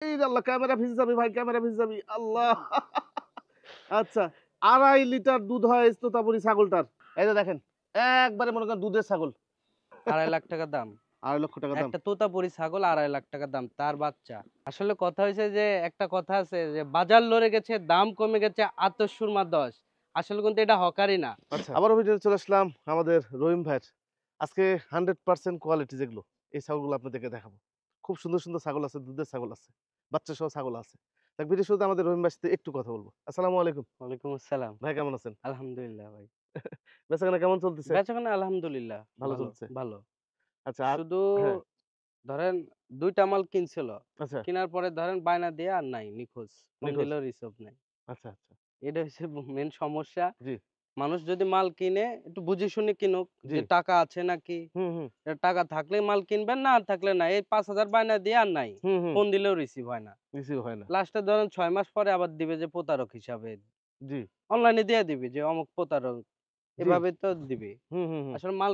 এই যে আল্লাহ, ক্যামেরা ভিজে যাবে ভাই, ক্যামেরা ভিজে যাবে আল্লাহ। আচ্ছা, 2.5 লিটার দুধ হয় এই তোতাপুরি ছাগলটার। এই যে দেখেন, একবারে মনে করেন দুধের ছাগল। 2.5 লাখ টাকা দাম। 2.5 লক্ষ টাকা দাম। একটা তোতাপুরি ছাগল 2.5 লাখ টাকা দাম, তার বাচ্চা। আসলে কথা হয়েছে যে, একটা কথা আছে যে বাজার লড়ে গেছে, দাম কমে গেছে, আতশ সুরমা 10। আসলে কিন্তু এটা হকারই না। আচ্ছা, আবারও ভিডিওতে চলে আসলাম আমাদের রহিম ভাইয়ের। আজকে 100% কোয়ালিটি যেগুলো, এই ছাগলগুলো আপনাদেরকে দেখাবো। খুব সুন্দর সুন্দর ছাগল আছে, দুধের ছাগল আছে, বাচ্চা সহ ছাগল আছে। দেখ, ভিডিও শুরুতে আমাদের রহিম ভাইয়ের সাথে একটু কথা বলবো। আসসালামু আলাইকুম। ওয়ালাইকুম আসসালাম। ভাই কেমন আছেন? আলহামদুলিল্লাহ ভাই। বেচাকেনা কেমন চলতেছে? বেচাকেনা আলহামদুলিল্লাহ ভালো ভালো চলছে। ভালো। আচ্ছা, আর শুধু হ্যাঁ, ধরেন 2টা মাল কিনছিল, আচ্ছা, কেনার পরে ধরেন বায়না দিয়ে আর নাই, নিখোঁজ। ফোন নিখোঁজ। দিলেও রিসিভ নাই। আচ্ছা, আচ্ছা। এটা হচ্ছে মেন সমস্যা। জি, মানুষ যদি মাল কিনে একটু বুঝে শুনে কিনুক, জি। যে টাকা আছে নাকি। হুম, হুম, টাকা থাকলে মাল কিনবেন, না আর থাকলে না। এই 5,000 বায়না দিয়ে আর নাই। হুম, হুম। ফোন দিলেও রিসিভ হয় না। রিসিভ হয় না। লাস্টে ধরেন ৬ মাস পরে আবার দিবে যে প্রতারক হিসাবে। জি, অনলাইনে দিয়ে দিবে যে অমুক প্রতারক। জি। এভাবে তো দিবে। হুম, হুম, হুম। আসলে মাল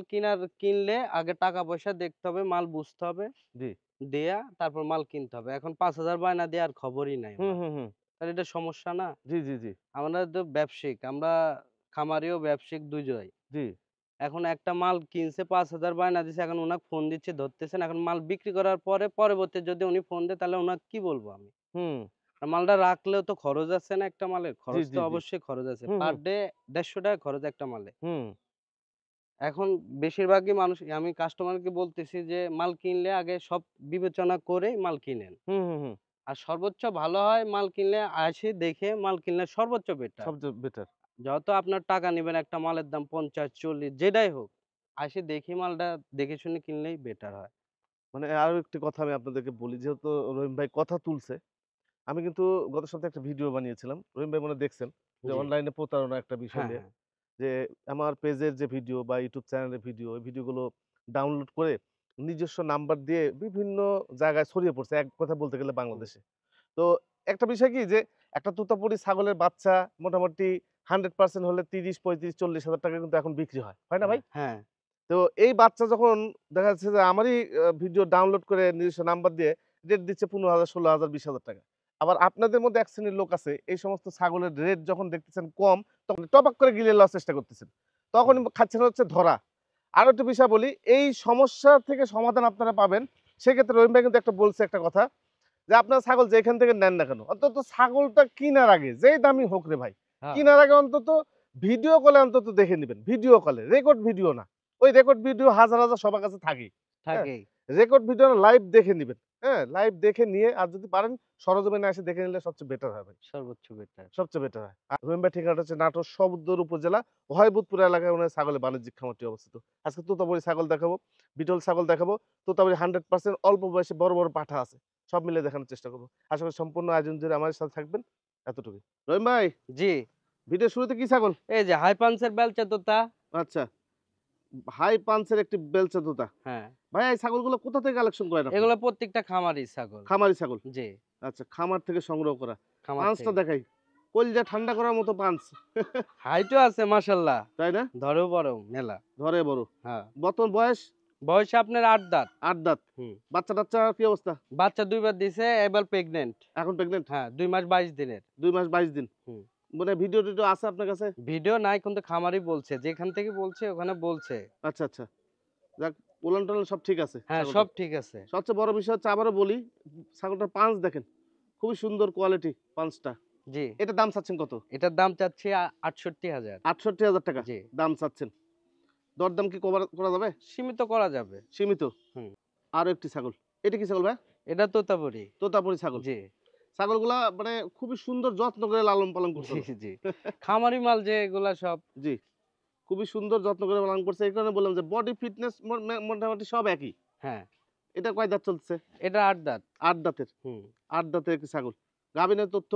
কিনলে আগে টাকা পয়সা দেখতে হবে, মাল বুঝতে হবে। জি। দেয়া তারপর মাল কিনতে হবে। এখন ৫,০০০ বায়না দেওয়ার খবরই নাই হুম, আমার। হুম, হুম। তাহলে এটা সমস্যা না? জি, জি, জি, আমরা তো ব্যবসায়িক, আমরা খামারিও ব্যবসায়িক ২ জনাই। জি। এখন একটা মাল কিনছে, ৫,০০০ বায়না দিছে, এখন উনাকে ফোন দিচ্ছি ধরতেছেন। এখন মাল বিক্রি করার পরে পরবর্তী যদি উনি ফোন দেয়, তাহলে উনাকে কি বলবো আমি? হুম। আর মালটা রাখলেও তো খরচ আছে না একটা মালের? জি, খরচ তো জি, জি। অবশ্যই খরচ আছে। হুম, পার হুম, ডে ৳১৫০ খরচ একটা মালে। হুম, এখন বেশিরভাগই মানুষ, আমি কাস্টমারকে বলতেছি যে মাল কিনলে আগে সব বিবেচনা করেই মাল কিনেন। হুম, হুম, হুম। আর সর্বোচ্চ ভালো হয় মাল কিনলে আসে দেখে মাল কিনলে সর্বোচ্চ বেটার। সবচেয়ে বেটার। যত আপনার টাকা নিবেন একটা মালের দাম ৫০, ৪০ যেটাই হোক। আসে দেখে মালটা দেখে শুনে কিনলেই বেটার হয়। মানে আরো একটি কথা আমি আপনাদেরকে বলি, যেহেতু রহিম ভাই কথা তুলছে। আমি কিন্তু গত সপ্তাহে একটা ভিডিও বানিয়েছিলাম। রহিম ভাই মনে হয় দেখছেন, যে জি। অনলাইনে প্রতারণা একটা বিষয় হ্যাঁ, নিয়ে। হ্যাঁ। যে আমার পেজের যে ভিডিও বা ইউটিউব চ্যানেলের ভিডিও, ওই ভিডিওগুলো ডাউনলোড করে নিজস্ব নাম্বার দিয়ে বিভিন্ন জায়গায় ছড়িয়ে পড়ছে, এক কথা বলতে গেলে হুম। বাংলাদেশে। তো একটা বিষয় কি, যে একটা তোতাপুরি ছাগলের বাচ্চা মোটামুটি 100% হলে ৩০, ৩৫, ৪০ হাজার টাকা কিন্তু এখন বিক্রি হয়। হয় না ভাই? হ্যাঁ, হ্যাঁ। তো এই বাচ্চা যখন দেখা যাচ্ছে যে আমারই ভিডিও ডাউনলোড করে নিজস্ব নাম্বার দিয়ে রেট দিচ্ছে ১৫,০০০, ১৬,০০০, ২০,০০০ টাকা। আবার আপনাদের মধ্যে এক শ্রেণীর লোক আছে, এই সমস্ত ছাগলের রেট যখন দেখতেছেন কম, তখন টপাক করে গিলে লওয়ার চেষ্টা করতেছেন। হুম। তখনই খাচ্ছেন হচ্ছে ধরা। আরো একটা বিষয় বলি, এই সমস্যা থেকে সমাধান আপনারা পাবেন। সেক্ষেত্রে রহিম ভাই কিন্তু একটা বলছে একটা কথা, যে আপনারা ছাগল যেখান থেকে নেন না কেন, অন্তত ছাগলটা কিনার আগে যেই দামই হোক রে ভাই, হ্যাঁ, কিনার আগে অন্তত ভিডিও কলে অন্তত দেখে নিবেন। ভিডিও কলে, রেকর্ড ভিডিও না। ওই রেকর্ড ভিডিও হাজার হাজার সবার কাছে থাকেই। হ্যাঁ, থাকেই। রেকর্ড ভিডিও না, লাইভ দেখে নিবেন। হ্যাঁ, লাইভ দেখে নিয়ে আর যদি পারেন সরজমিনে এসে দেখে নিলে সবচেয়ে বেটার হয় ভাই। সর্বোচ্চ বেটার। সবচেয়ে বেটার হয়। আর রহিম ভাই ঠিকানাটা হচ্ছে নাটোর সদর উপজেলা হয়বুদপুর এলাকায় ওনার ছাগলের বাণিজ্যিক খামারটি অবস্থিত। আজকে তোতাপুরি ছাগল দেখাবো, বিটল ছাগল দেখাবো, তোতাপুরি 100% অল্প বয়সে বড় বড় পাঠা আছে। সব মিলিয়ে দেখানোর চেষ্টা করব। আশা করি সম্পূর্ণ আয়োজন জুড়ে আমাদের সাথে থাকবেন। এতটুকুই। রহিম ভাই, জি। ভিডিওর শুরুতে কি ছাগল? এই যে হাই পাঞ্চের বেলচা তোতা। আচ্ছা, হাই পাঞ্চের একটি বেলচা তোতা। হ্যাঁ। ভাই, এই ছাগলগুলো কোথা থেকে কালেকশন করেন আপনি? এগুলো প্রত্যেকটা খামারি ছাগল। খামারি ছাগল। জি, আচ্ছা, খামার থেকে সংগ্রহ করা। খামার পাঁচটা থেকে। দেখাই। কলিজা ঠান্ডা করার মতো পাঁচ। হাইটও আছে মাশাআল্লাহ। তাই না? ধরেও বড় মেলা। ধরে বড়। হ্যাঁ। বর্তমান বয়স বয়স আপনার 8 দাঁত। ৮ দাঁত। হুম। বাচ্চা-টাচ্চা কি অবস্থা? বাচ্চা ২ বার দিছে, এবার প্রেগন্যান্ট। এখন প্রেগন্যান্ট? হ্যাঁ, ২ মাস ২২ দিনের। ২ মাস ২২ দিন। হুম। মানে ভিডিও-টিডিও আছে আপনার কাছে? ভিডিও নাই, কিন্তু খামারি বলছে। যেখান থেকে বলছে ওখানে বলছে। আচ্ছা, আচ্ছা। যাক, ওলান-টোলান সব ঠিক আছে হ্যাঁ, সব ছাগলটার। ঠিক আছে। সবচেয়ে বড় বিষয় হচ্ছে, আবারও বলি, ছাগলটার পাঁচ দেখেন। খুবই সুন্দর কোয়ালিটি পাঁচটা। জি। এটার দাম চাচ্ছেন কত? এটার দাম চাচ্ছি ৬৮,০০০। ৬৮,০০০ টাকা জি। দাম চাচ্ছেন। দরদাম কি করা যাবে? সীমিত করা যাবে। সীমিত। হুম। আরো একটি ছাগল। এটা কি ছাগল ভাই? এটা তোতাপুরি। তোতাপুরি ছাগল। জি, ছাগলগুলা মানে খুবই সুন্দর যত্ন করে লালন পালন করতে জি, হবে। জি। খামারি মাল যে এগুলা সব। জি। খুবই সুন্দর যত্ন করে পালন করছে। এই কারণে বললাম যে বডি ফিটনেস মোটামুটি সব একই। হ্যাঁ, এটা কয় দাঁত চলছে? এটা ৮ দাঁত। ৮ দাঁতের। হুম। ৮ দাঁতের একটি ছাগল। গাভীনের তথ্য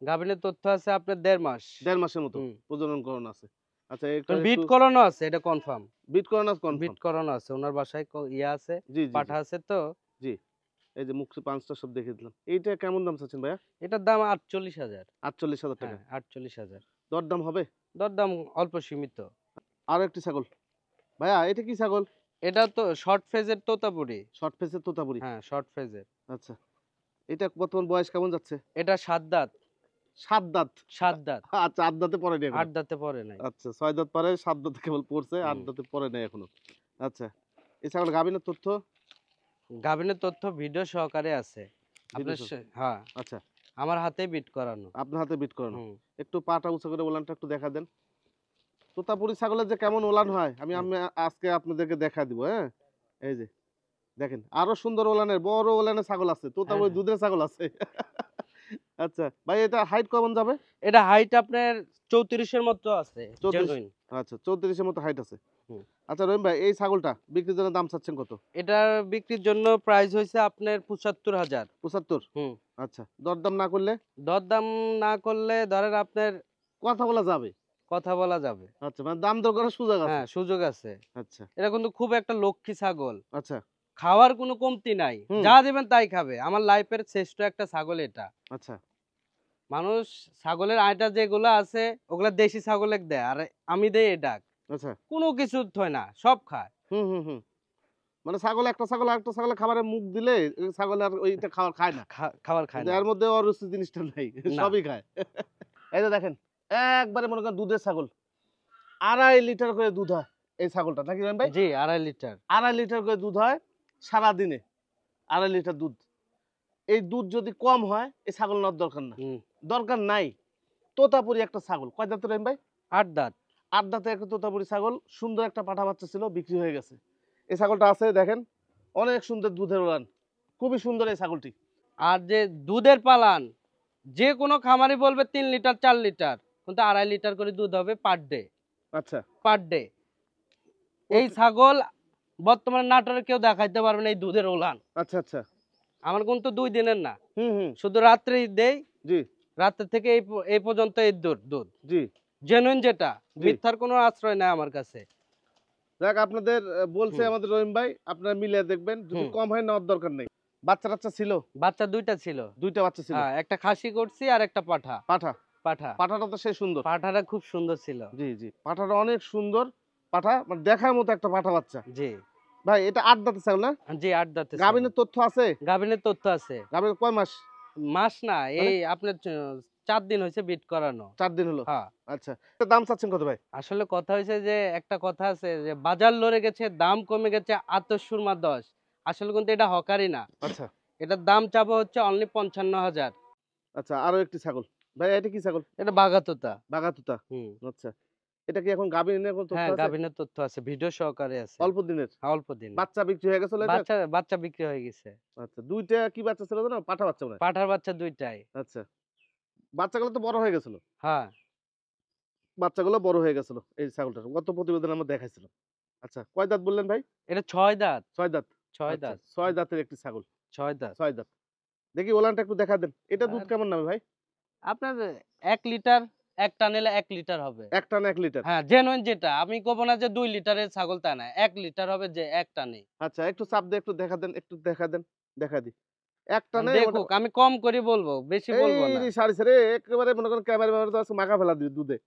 গাভীনের তথ্য আছে আপনার ১.৫ মাস। ১.৫ মাসের মতো হুম। প্রজনন করানো আছে। আচ্ছা, এটা একটু বিট করানো আছে, এটা কনফার্ম। বিট করানো বিট কনফার্ম। করানো আছে। উনার বাসায় ইয়া আছে, জি, জি, জি, পাঠা আছে তো। জি। এই যে মুখ পাঁচটা সব দেখিয়ে দিলাম। এইটা কেমন দাম চাচ্ছেন ভাইয়া? এটার দাম ৪৮,০০০। ৪৮,০০০ টাকা। হ্যাঁ, ৪৮,০০০। দরদাম হবে? দরদাম অল্প সীমিত। আরো একটি ছাগল। ভাইয়া, এটা কি ছাগল? এটা তো শর্ট ফেজের তোতাপুরি। শর্ট ফেসের তোতাপুরি। হ্যাঁ, শর্ট ফেজের। আচ্ছা। এটা বর্তমান বয়স কেমন যাচ্ছে? এটা 7 দাঁত। 7 দাঁত। 7 দাঁত। আচ্ছা 8 দাঁতে পড়েনি এখনো। 8 দাঁতে পড়ে নাই। আচ্ছা 6 দাঁত পরে 7 দাঁতে কেবল পড়ছে, 8 হুম। দাঁতে পড়ে নাই এখনো। আচ্ছা। এই ছাগল গাভীনের তথ্য গাভিনের তথ্য ভিডিও সহকারে আছে। ভিডিও আপনার হ্যাঁ, আচ্ছা আমার হাতেই বিট করানো। আপনার হাতে বিট করানো। হুম। একটু পাটা উঁচু করে ওলানটা একটু দেখা দেন। তোতাপুরি ছাগলের যে কেমন ওলান হয় আমি হুম। আমি আজকে আপনাদেরকে দেখা দিব, হ্যাঁ? এই যে দেখেন আরো সুন্দর ওলানের বড় ওলানের ছাগল আছে, হ্যাঁ, তোতাপুরি হ্যাঁ। দুধের ছাগল আছে। আচ্ছা ভাই এটা হাইট কেমন যাবে? এটা হাইট আপনার 34 এর মতো আছে। 34 জেনুইন। আচ্ছা 34 এর মতো হাইট আছে। হুম। আচ্ছা রহিম ভাই এই ছাগলটা বিক্রির জন্য দাম চাচ্ছেন কত? এটার বিক্রির জন্য প্রাইস হইছে আপনার ৭৫,০০০। 75। হুম। আচ্ছা দরদাম না করলে দরদাম না করলে ধরেন আপনার কথা বলা যাবে। কথা বলা যাবে। আচ্ছা মানে দাম দর করার সুযোগ আছে। হ্যাঁ, সুযোগ আছে। আচ্ছা এটা কিন্তু খুব একটা লক্ষ্মী ছাগল। আচ্ছা খাওয়ার কোনো কমতি নাই। হুম। যা দিবেন তাই খাবে। আমার লাইফের শ্রেষ্ঠ একটা ছাগল এটা। আচ্ছা মানুষ ছাগলের আইটা যেগুলো আছে ওগুলা দেশি ছাগলের দেয় আর আমি দেই এটা। আচ্ছা কোনো কিছু থয় না, সব খায়। হুম হুম হুম মানে ছাগল একটা ছাগল আরেকটা ছাগলের খাবারে মুখ দিলে ওই ছাগল আর ওইটা খাবার খায় না। খাবার খায় কিন্তু না। এর মধ্যে অরুচি জিনিসটা নাই, না। সবই খায়। এই যে দেখেন একবারে মনে করেন দুধের ছাগল, 2.5 লিটার করে দুধ হয় এই ছাগলটা, নাকি রহিম ভাই? জি, 2.5 লিটার। 2.5 লিটার করে দুধ হয় সারাদিনে, 2.5 লিটার দুধ। এই দুধ যদি কম হয় এই ছাগল নেওয়ার দরকার না, হুম। দরকার নাই। তোতাপুরি একটা ছাগল, কয় দাঁতের রহিম ভাই? 8 দাঁত। 8 দাঁতের একটা তোতাপুরি ছাগল, সুন্দর একটা পাঠা বাচ্চা ছিল, বিক্রি হয়ে গেছে। এই ছাগলটা আছে দেখেন, অনেক সুন্দর দুধের উলান, খুবই সুন্দর এই ছাগলটি। আর যে দুধের পালান যে কোনো খামারি বলবে 3 লিটার 4 লিটার, কিন্তু 2.5 লিটার করে দুধ হবে পার ডে। আচ্ছা পার ডে। এই ছাগল বর্তমানে নাটোরে কেউ দেখাইতে পারবে না এই দুধের ওলান। আচ্ছা আচ্ছা আমার কিন্তু 2 দিনের না। হুম হুম শুধু রাত্রেই দেই। জি রাত্রে থেকে এই পর্যন্ত এই দুধ। জি জেনুইন যেটা, জি মিথ্যার কোনো আশ্রয় নাই আমার কাছে। দেখ আপনাদের বলছে হুম। আমাদের রহিম ভাই, আপনারা মিলিয়ে দেখবেন, যদি হুম। কম হয় নেওয়ার দরকার নেই। বাচ্চা টাচ্চা ছিল? বাচ্চা 2টা ছিল। 2টা বাচ্চা ছিল। হ্যাঁ, একটা খাসি করছি আর একটা পাঠা। পাঠা, পাঠা। পাঠাটা তো সেই সুন্দর। পাঠাটা খুব সুন্দর ছিল। জি জি পাঠাটা অনেক সুন্দর। পাঠা মানে দেখার মতো একটা পাঠা বাচ্চা। জি। ভাই এটা 8 দাঁতের ছাগল না? জি, 8 দাঁতের ছাগল। গাভিনের তথ্য আছে? গাভিনের তথ্য আছে। গাভিন কয় মাস? মাস না, মানে এই আপনার 4 দিন হইছে বিট করানো। 4 দিন হলো। হ্যাঁ। আচ্ছা এটা দাম চাচ্ছেন কত ভাই? আসলে কথা হইছে যে একটা কথা আছে যে বাজার লড়ে গেছে, দাম কমে গেছে, আতশ সুরমা 10। আসলে কিন্তু এটা হকারই না। আচ্ছা এটার দাম চাবো হচ্ছে অনলি 55,000। আচ্ছা আরো একটি ছাগল। ভাই এটা কি ছাগল? এটা বাগাতোতা। বাঘাতুতা। হুম। আচ্ছা এটা কি এখন গাভিনের কোনো তথ্য হ্যাঁ, আছে? গাভিনের তথ্য আছে, ভিডিও সহকারে আছে। অল্প দিনের? হ্যাঁ, অল্প দিন। বাচ্চা বিক্রি হয়ে গেছিল এটা? বাচ্চা বিক্রি হয়ে গেছে। আচ্ছা 2টা কি বাচ্চা ছিল জানো? পাঠা বাচ্চা মনে হয়। পাঠার বাচ্চা 2টাই। আচ্ছা বাচ্চাগুলো তো বড় হয়ে গেছিল। হ্যাঁ। বাচ্চাগুলো বড় হয়ে গেছিল এই ছাগলটার। গত প্রতিবেদনে আমরা দেখাইছিলাম। আচ্ছা কয় দাঁত বললেন ভাই? এটা 6 দাঁত। 6 দাঁত। 6 আচ্ছা দাঁত। 6 দাঁতের একটি ছাগল। 6 দাঁত। 6 দাঁত। দেখি ওলানটা একটু দেখা দেন। এটা দুধ আর কেমন নামে ভাই? আপনার 1 লিটার, এক টানেলে 1 লিটার হবে। এক টানে 1 লিটার। হ্যাঁ, জেনুইন যেটা। আমি কব না যে 2 লিটারের ছাগল তা না। 1 লিটার হবে যে এক টানে। আচ্ছা একটু চাপ দিয়ে একটু দেখা দেন, একটু দেখা দেন। দেখা দি। এক টানে দেখুক, আমি কম করে বলবো, বেশি বলবো না। এই সারি সারি একেবারে মনে করেন ক্যামেরা ম্যামেরা তো আজকে মাখা ফেলা দিবে দুধে।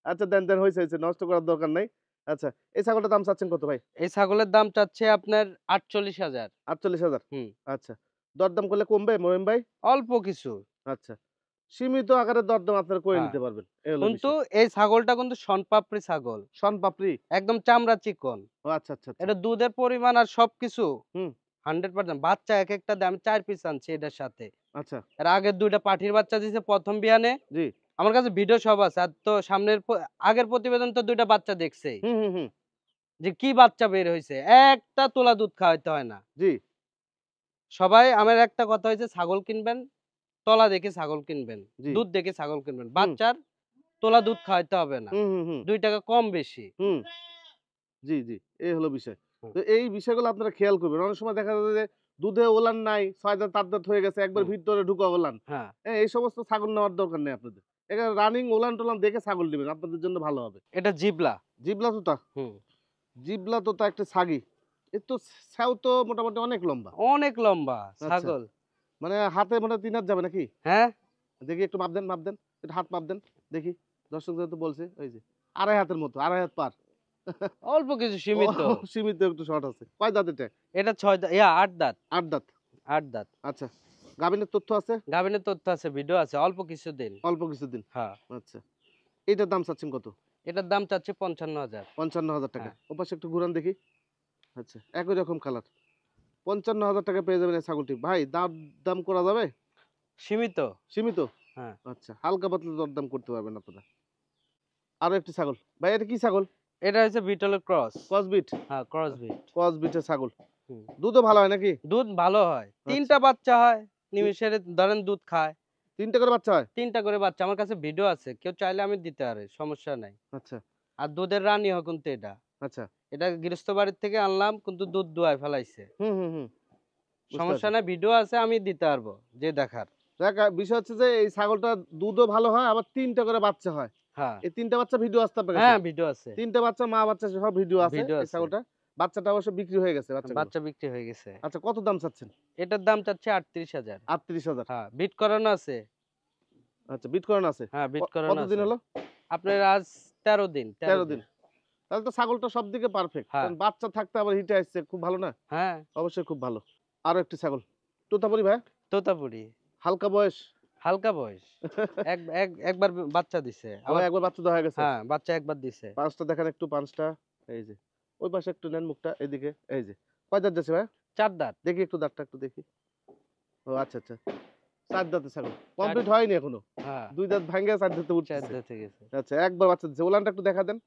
আচ্ছা দেন দেন হইছে হইছে, নষ্ট করার দরকার নাই। আচ্ছা এই ছাগলটার দাম চাচ্ছেন কত ভাই? এই ছাগলের দাম চাচ্ছে আপনার 48,000। ৪৮,০০০। হুম। আচ্ছা দরদাম করলে কমবে মহিম ভাই? অল্প কিছু। আচ্ছা সীমিত আকারে দরদাম আপনারা করে হ্যাঁ। নিতে পারবেন। এই হলো কিন্তু বিষয়। এই ছাগলটা কিন্তু শনপাপড়ি ছাগল। শনপাপড়ি? একদম চামড়া চিকন। ও আচ্ছা আচ্ছা আচ্ছা। এটা দুধের পরিমাণ আর সবকিছু হুম 100%। বাচ্চা একেকটা দেয়, আমি 4 পিস আনছি এটার সাথে। আচ্ছা এর আগের 2টা পাঠির বাচ্চা দিছে ১ম বিয়ানে। জি। আমার কাছে ভিডিও সব আছে। আর তো সামনের আগের প্রতিবেদন তো 2টা বাচ্চা দেখছেই। হুম হুম হুম যে কি বাচ্চা বের হইছে। একটা তোলা দুধ খাওয়াইতে হয় না। জি সবাই আমার একটা কথা হইছে, ছাগল কিনবেন, তলা দেখে ছাগল কিনবেন। জি দুধ দেখে ছাগল কিনবেন। হুম বাচ্চার তোলা দুধ খাওয়াইতে হবে না। হুম হুম হুম 2 টাকা কম বেশি। হুম জি জি এই হলো বিষয়। হুম। তো এই বিষয়গুলো আপনারা খেয়াল করবেন। অনেক সময় দেখা যায় যে দুধে ওলান নাই, ৬ দাঁত ৮ দাঁত হয়ে গেছে, একবার হুম। ভিতরে ঢুকা ওলান। হ্যাঁ। হ্যাঁ এই সমস্ত ছাগল নেওয়ার দরকার নেই আপনাদের। এখানে রানিং ওলান টোলান দেখে ছাগল নিবেন, আপনাদের জন্য ভালো হবে। এটা জিবলা। জিবলা তোতা? হুম। জিবলা তোতা একটা ছাগি। এর তো ছ্যাও তো মোটামুটি অনেক লম্বা। অনেক লম্বা আচ্ছা ছাগল। মানে হাতে মনে হয় ৩ হাত যাবে নাকি? হ্যাঁ? দেখি একটু মাপ দেন, মাপ দেন। একটু হাত মাপ দেন। দেখি। দর্শক যেহেতু বলছে, ওই যে ২.৫ হাতের মতো, ২.৫ হাত পার। অল্প কিছু সীমিত। সীমিত একটু শর্ট আছে। কয় দাঁত এটা? এটা 8 দাঁত। ৮ দাঁত। 8 দাঁত। আচ্ছা। গাভিনের তথ্য আছে? গাভিনের তথ্য আছে, ভিডিও আছে, অল্প কিছুদিন। অল্প কিছুদিন। হ্যাঁ, আচ্ছা, এইটার দাম চাচ্ছেন কত? এটার দাম চাচ্ছি 55,000। 55,000 টাকা। হ্যাঁ। ওপাশে একটু ঘুরান দেখি। আচ্ছা, একই রকম কালার। 55,000 টাকা পেয়ে যাবেন এই ছাগলটি। ভাই দাম করা যাবে? সীমিত। সীমিত? হ্যাঁ, আচ্ছা, হালকা পাতলা দরদাম করতে পারবেন আপনারা। আরো একটি ছাগল। ভাই এটা কি ছাগল? এটা হচ্ছে বিটলের ক্রস। ক্রসবিট? হ্যাঁ, ক্রস বিট। ক্রসবিটের ছাগল। হুম। দুধও ভালো হয় নাকি? দুধ ভালো হয়, আচ্ছা। 3টা বাচ্চা হয় নিমিষের, ধরেন দুধ খায়। 3টা করে বাচ্চা হয়? 3টা করে বাচ্চা, আমার কাছে ভিডিও আছে, কেউ চাইলে আমি দিতে পারি, সমস্যা নাই। আচ্ছা, আর দুধের রানী হয় কিন্তু এটা। আচ্ছা। এটা গৃহস্থ বাড়ির থেকে আনলাম, কিন্তু দুধ দুয়ায় ফেলাইছে। হুম, হুম, হুম। বুঝতে সমস্যা পারছি। নাই, ভিডিও আছে, আমি দিতে পারবো যে দেখার। দেখ বিষয় হচ্ছে যে এই ছাগলটা দুধও ভালো হয় আবার 3টা করে বাচ্চা হয়। হ্যাঁ, এই 3টা বাচ্চা ভিডিও আসতে আপনার কাছে? হ্যাঁ, ভিডিও আছে। 3টা বাচ্চা মা বাচ্চা সহ ভিডিও আছে ভিডিও এই আছে। ছাগলটা। বাচ্চাটা অবশ্য বিক্রি হয়ে গেছে বাচ্চাগুলো। বাচ্চা বিক্রি হয়ে গেছে। আচ্ছা, কত দাম চাচ্ছেন? এটার দাম চাচ্ছি 38,000। 38,000। হ্যাঁ, বিট করানো আছে। আচ্ছা, বিট করানো আছে। হ্যাঁ, বিট করানো কতদিন আছে। হলো? আপনার আজ 13 দিন। 13 দিন। তাহলে তো ছাগলটা সবদিকে পারফেক্ট। হ্যাঁ। কারণ বাচ্চা থাকতে আবার হিটে আসছে, খুব ভালো না? হ্যাঁ, অবশ্যই খুব ভালো। আরো একটি ছাগল। তোতাপুরি ভাই? তোতাপুরি। হালকা বয়স? হালকা বয়স। একবার বাচ্চা দিছে। আবার একবার বাচ্চা দেওয়া হয়ে গেছে? হ্যাঁ, বাচ্চা একবার দিছে। পাঁচটা দেখেন একটু, পাঁচটা। এই যে ওই পাশে একটু নেন মুখটা, এদিকে। এই যে কয় দাঁত যাচ্ছে ভাই? 4 দাঁত। দেখি একটু দাঁতটা একটু দেখি। ও আচ্ছা, আচ্ছা। 4 দাঁতের ছাগল। কমপ্লিট হয়নি এখনো। হ্যাঁ, 2 দাঁত ভাঙ্গা 4 দাঁতে 4 উঠতেছে। দাঁতে গেছে। আচ্ছা, একবার বাচ্চা দিচ্ছে। ওলানটা একটু দেখা দেন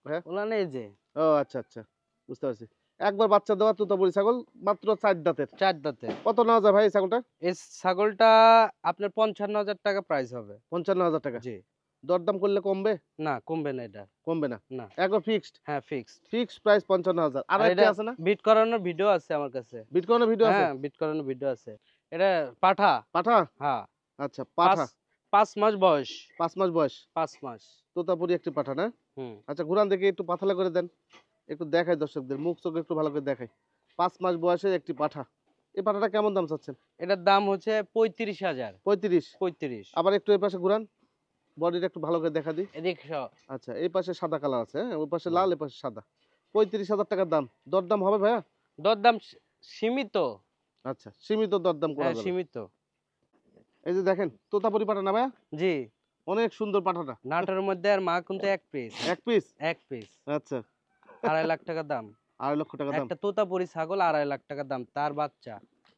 ভাইয়া। ওলান এই যে ও আচ্ছা, আচ্ছা। বুঝতে পারছি। একবার বাচ্চা দেওয়া তোতাপুরি ছাগল, মাত্র 4 দাঁতের। 4 দাঁতে। কত নেওয়া যায় ভাই এই ছাগলটা? এই ছাগলটা আপনার 55,000 টাকা প্রাইস হবে। 55,000 টাকা। জি। দরদাম করলে কমবে? না, কমবে না এটা। কমবে না। না। একবার ফিক্সড? হ্যাঁ, ফিক্সড। Fixed price 55,000। আর আর একটা এটা আছে না? বিট করানোর ভিডিও আছে আমার কাছে। বিট করানোর ভিডিও আছে? হ্যাঁ, বিট করানোর ভিডিও আছে। এটা পাঠা। পাঠা? হ্যাঁ। আচ্ছা, পাঠা। 5 মাস বয়স। 5 মাস বয়স। 5 মাস। তোতাপুরি একটি পাঠা না? হুম। আচ্ছা, ঘুরান দেখি, একটু পাতলা করে দেন। একটু দেখাই দর্শকদের, মুখ চোখ একটু ভালো করে দেখাই। 5 মাস বয়সের একটি পাঠা। এই পাঠাটা কেমন দাম চাচ্ছেন? এটার দাম হচ্ছে 35,000। 35। 35। আবার একটু এই পাশে ঘুরান, বডিটা একটু ভালো করে দেখা দিই। এদিক আচ্ছা, এই পাশে সাদা কালার আছে, হ্যাঁ? ওই পাশে লাল, এই পাশে সাদা। 35,000 টাকার দাম। দরদাম হবে ভাইয়া? দরদাম সীমিত। আচ্ছা, সীমিত দরদাম করা হ্যাঁ, যাবে। সীমিত। এই যে দেখেন তোতাপুরি পাঠা না ভাইয়া? জি। অনেক সুন্দর পাঠাটা। নাটোরের মধ্যে আর মা কিন্তু এক পিস। এক পিস? এক পিস। আচ্ছা। 2.5 লাখ টাকা দাম। 2.5 লক্ষ টাকা দাম। একটা তোতাপুরি ছাগল 2.5 লাখ টাকা দাম, তার বাচ্চা।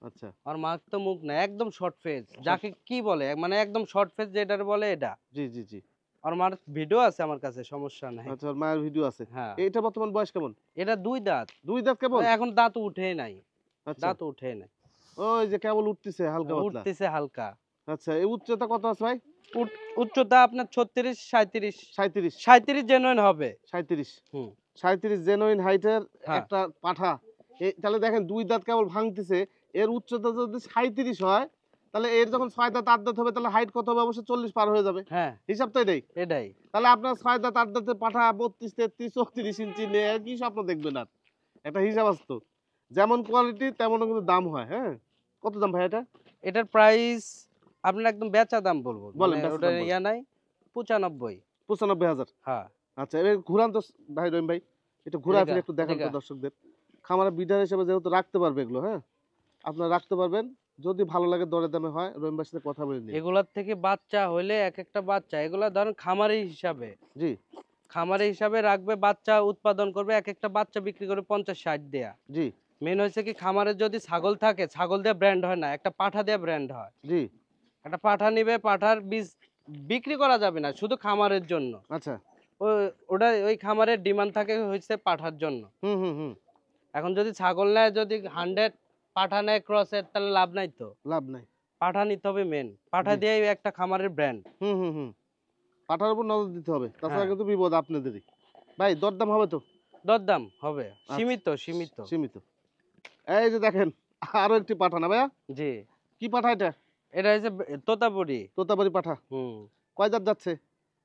আচ্ছা, আর মার তো মুখ না, একদম শর্ট ফেজ। যাকে কি বলে, মানে একদম শর্ট ফেজ যেটার বলে এটা। জি, জি, জি। আর মার ভিডিও আছে আমার কাছে, সমস্যা নাই। আচ্ছা, ওর মায়ের ভিডিও আছে। হ্যাঁ। এটা বর্তমান বয়স কেমন? এটা 2 দাঁত। 2 দাঁত কেবল? এখন দাঁত উঠেই নাই। আচ্ছা। দাঁত উঠেই নাই। ওই যে কেবল উঠতেছে হালকা পাতলা। উঠতেছে হালকা। আচ্ছা, এই উচ্চতা কত আছে ভাই? উচ্চতা আপনার 36, 37। 37। 37 জেনুইন হবে। 37। হুম। 37 জেনুইন হাইটের হ্যাঁ। একটা পাঠা। তাহলে দেখেন 2 দাঁত কেবল ভাঙতেছে। এর উচ্চতা যদি 37 হয়, তাহলে এর যখন 6 দাঁত 8 দাঁত হবে, তাহলে হাইট কত হবে? অবশ্যই 40 পার হয়ে যাবে। হ্যাঁ, হিসাব তো এটাই। এটাই। তাহলে আপনার 6 দাঁত 8 দাঁতের পাঠা 32, 33, 34 ইঞ্চি নিয়ে কি স্বপ্ন দেখবেন আর? একটা হিসাব আছে তো। যেমন কোয়ালিটি তেমন কিন্তু দাম হয়, হ্যাঁ? কত দাম ভাই এটা? এটার প্রাইস আপনার একদম বেচা দাম বলবো। বলেন, মানে বেচা ওটার দাম বলেন। ইয়া নাই। 95। 95,000। হ্যাঁ। আচ্ছা, এবার ঘুরান তো ভাই, রহিম ভাই। একটু ঘুরায় ফিরে একটু দেখান তো এদিকে। দর্শকদের। খামারে বিডার হিসেবে যেহেতু রাখতে পারবে এগুলো, হ্যাঁ? আপনারা রাখতে পারবেন। যদি ভালো লাগে দরে দামে হয়, রহিম ভাইয়ের সাথে কথা বলে নিন। এগুলার থেকে বাচ্চা হইলে এক একটা বাচ্চা, এগুলা ধরেন খামারি হিসাবে, জি, খামারি হিসাবে রাখবে, বাচ্চা উৎপাদন করবে, এক একটা বাচ্চা বিক্রি করে 50-60 দেয়া। জি, মেন হয়েছে কি, খামারে যদি ছাগল থাকে, ছাগল দিয়ে ব্র্যান্ড হয় না, একটা পাঠা দিয়ে ব্র্যান্ড হয়। জি। একটা পাঠা নিবে, পাঠার বীজ বিক্রি করা যাবে না, শুধু খামারের জন্য। আচ্ছা। ওটা ওই খামারের ডিমান্ড থাকে হয়েছে পাঠার জন্য। হুম, হুম, হুম। এখন যদি ছাগল নেয়, যদি 100 পাঠা নেয় ক্রসের, তাহলে লাভ নাই তো। লাভ নাই। পাঠা নিতে হবে মেন, পাঠা জি। দিয়েই একটা খামারের ব্র্যান্ড। হুম, হুম, হুম। পাঠার উপর নজর দিতে হবে। তাছাড়া হ্যাঁ। কিন্তু বিপদ আপনাদেরই। ভাই দরদাম হবে তো? দরদাম হবে, আচ্ছা। সীমিত সীমিত। সীমিত। এই যে দেখেন আরো একটি পাঠা না ভাইয়া? জি। কি পাঠা এটা? এটা হচ্ছে তোতাপুরি। তোতাপুরি পাঠা। হুম। কয় দাঁত যাচ্ছে?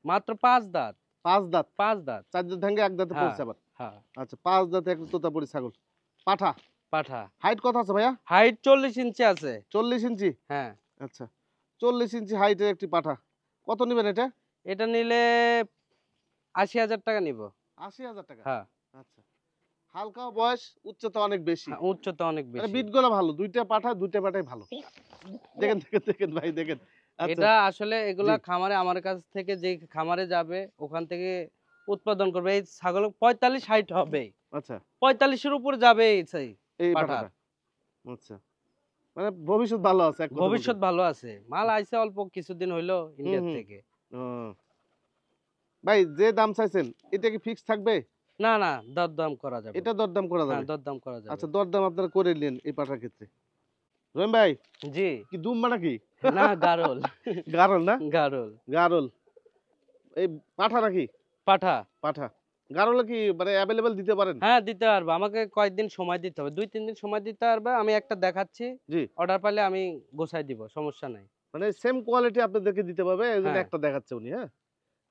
মাত্র 5 দাঁত। 5 দাঁত। 5 দাঁত। 4 দাঁত ভেঙে 1 দাঁতে হ্যাঁ, পড়ছে আবার। হ্যাঁ। আচ্ছা, 5 দাঁতে একটা তোতাপুরি ছাগল। পাঠা। পাঠা। হাইট কত আছে ভাইয়া? হাইট 40 ইঞ্চি আছে। 40 ইঞ্চি? হ্যাঁ। আচ্ছা, 40 ইঞ্চি হাইটের একটি পাঠা। কত নিবেন এটা? এটা নিলে 80,000 টাকা নিব। 80,000 টাকা? হ্যাঁ। আচ্ছা। হালকা বয়স, উচ্চতা অনেক বেশি। হ্যাঁ, উচ্চতা অনেক মানে বেশি। বিটগুলো ভালো। 2টা পাঠা, 2টা পাঠাই ভালো। দেখেন দেখেন দেখেন ভাই দেখেন। আচ্ছা এটা আসলে এগুলা জি। খামারে আমার কাছ থেকে যে খামারে যাবে ওখান থেকে উৎপাদন করবে এই ছাগল 45-60 হবে। আচ্ছা 45 এর উপর যাবে এই এই পাঠার। পাঠাটা। আচ্ছা। মানে ভবিষ্যৎ ভালো আছে এক কথা বলতে ভবিষ্যৎ গেলে। ভালো আছে। মাল আইছে অল্প কিছুদিন হইলো হুম, ইন্ডিয়া হুম। থেকে। ও ভাই যে দাম চাইছেন এটা কি ফিক্স থাকবে? না, না, দরদাম করা যাবে। এটা দরদাম করা হ্যাঁ, যাবে। দরদাম করা যাবে। আচ্ছা দরদাম আপনারা করে নিলেন এই পাঠার ক্ষেত্রে। রহিম ভাই জি, কি দুম্বা নাকি? না গারল, গারল না? গারল, গারল। এই পাঠা নাকি? পাঠা। পাঠা। গারলে কি মানে এভেইলেবল দিতে পারেন? হ্যাঁ, দিতে পারবো। আমাকে কয়েকদিন সময় দিতে হবে। ২-৩ দিন সময় দিতে পারবে। আমি একটা দেখাচ্ছি। জি। অর্ডার পাইলে আমি গোছায় দিব। সমস্যা নাই। মানে সেম কোয়ালিটি আপনাদেরকে দিতে পারবে এজন্য হ্যাঁ, একটা দেখাচ্ছে উনি, হ্যাঁ?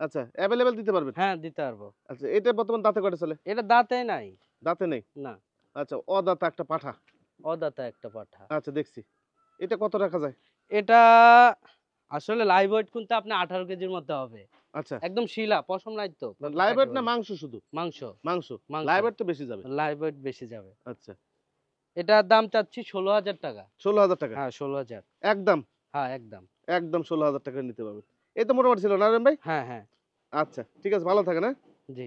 আচ্ছা এভেইলেবল দিতে পারবেন? হ্যাঁ, দিতে পারবো। আচ্ছা এটা বর্তমান দাঁতে কয়টা চলে? এটা দাঁতে নাই। দাঁতে নেই। না, আচ্ছা অদাঁতা একটা পাঠা। অদাঁতা একটা পাঠা। আচ্ছা দেখছি। এটা কত রাখা যায়? এটা আসলে লাইভ ওয়েট কিন্তু আপনার 18 কেজির মধ্যে হবে। আচ্ছা। একদম শিলা, পশম নাই তো। লাইভ যাকে ওয়েট না বলে। মাংস শুধু? মাংস, মাংস। মাংস। লাইভ ওয়েট তো বেশি যাবে। লাইভ ওয়েট বেশি যাবে। আচ্ছা। এটার দাম চাচ্ছি ১৬,০০০ টাকা। ১৬,০০০ টাকা। হ্যাঁ, ১৬,০০০। একদম, হ্যাঁ, একদম। একদম ১৬,০০০ টাকায় নিতে পারবেন। এই তো মোটামুটি ছিল না রহিম ভাই? হ্যাঁ, হ্যাঁ। আচ্ছা ঠিক আছে ভালো থাকেন হ্যাঁ? জি।